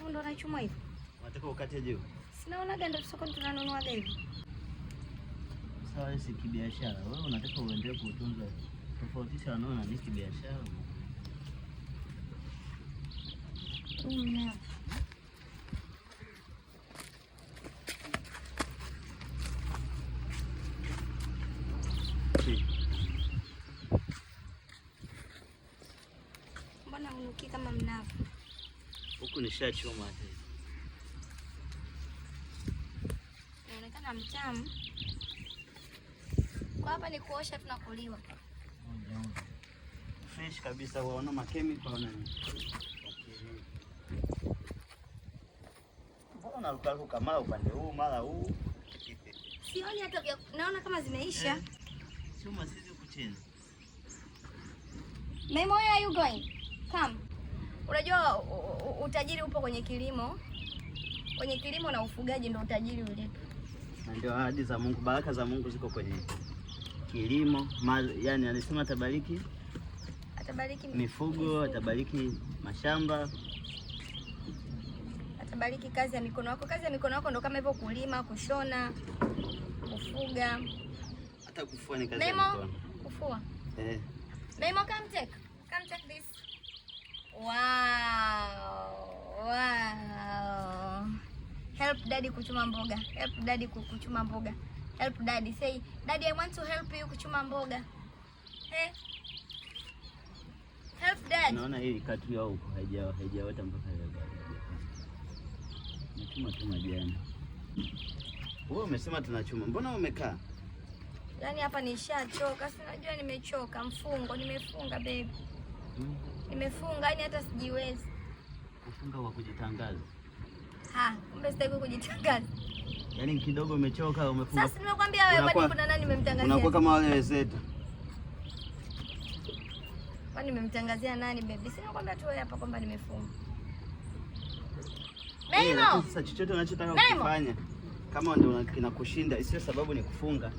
mikavu ndo anachumwa hivi. Unataka ukate juu? Sinaona ganda sokoni tunanunua hivi. Sawa, si kibiashara. Wewe unataka uendelee kutunza. Tofautisha wanaona ni kibiashara. Mbona mnuki kama mnavu? Huku nishachoma hata. Inaonekana mtamu. Kwa hapa ni kuosha tunakuliwa. Fresh kabisa, waona makemiko na nini? Mbona unaruka mara upande huu mara huu? Sioni hata naona kama zimeisha. Chuma sisi huku chini. Memo, where are you going? Come. Unajua utajiri upo kwenye kilimo. Kwenye kilimo na ufugaji ndio utajiri ulipo. Na ndio ahadi za Mungu, baraka za Mungu ziko kwenye kilimo. Yani alisema atabariki mifugo, atabariki mashamba, atabariki kazi ya mikono yako. Kazi ya mikono yako ndio kama hivyo, kulima, kushona, kufuga, hata kufua ni kazi ya mikono. Kufua. Memo, come take this. Wow. Help daddy kuchuma mboga. Help daddy kuchuma mboga. Help daddy. Say, daddy, I want to help you kuchuma mboga. Hey. Help dad. Naona hii katu ya huko haijaota mpaka leo. Nachuma tu majani. Wewe umesema tunachuma. Mbona umekaa? Yaani hapa nishachoka. Si najua nimechoka. Nimefunga baby. Nimefunga, yani hata sijiwezi. Kufunga kwa kujitangaza. Kumbe sitaki kujitangaza. Yaani kidogo umechoka, umefunga. Sasa nimekwambia wewe, kwani kuna nani nimemtangazia? Unakuwa kama wale wenzetu. Kwani nimemtangazia nani baby? Sina kwambia tu wewe hapa kwamba nimefunga. Memo. Sasa chochote unachotaka kufanya kama ndio kinakushinda, isiyo sababu ni kufunga.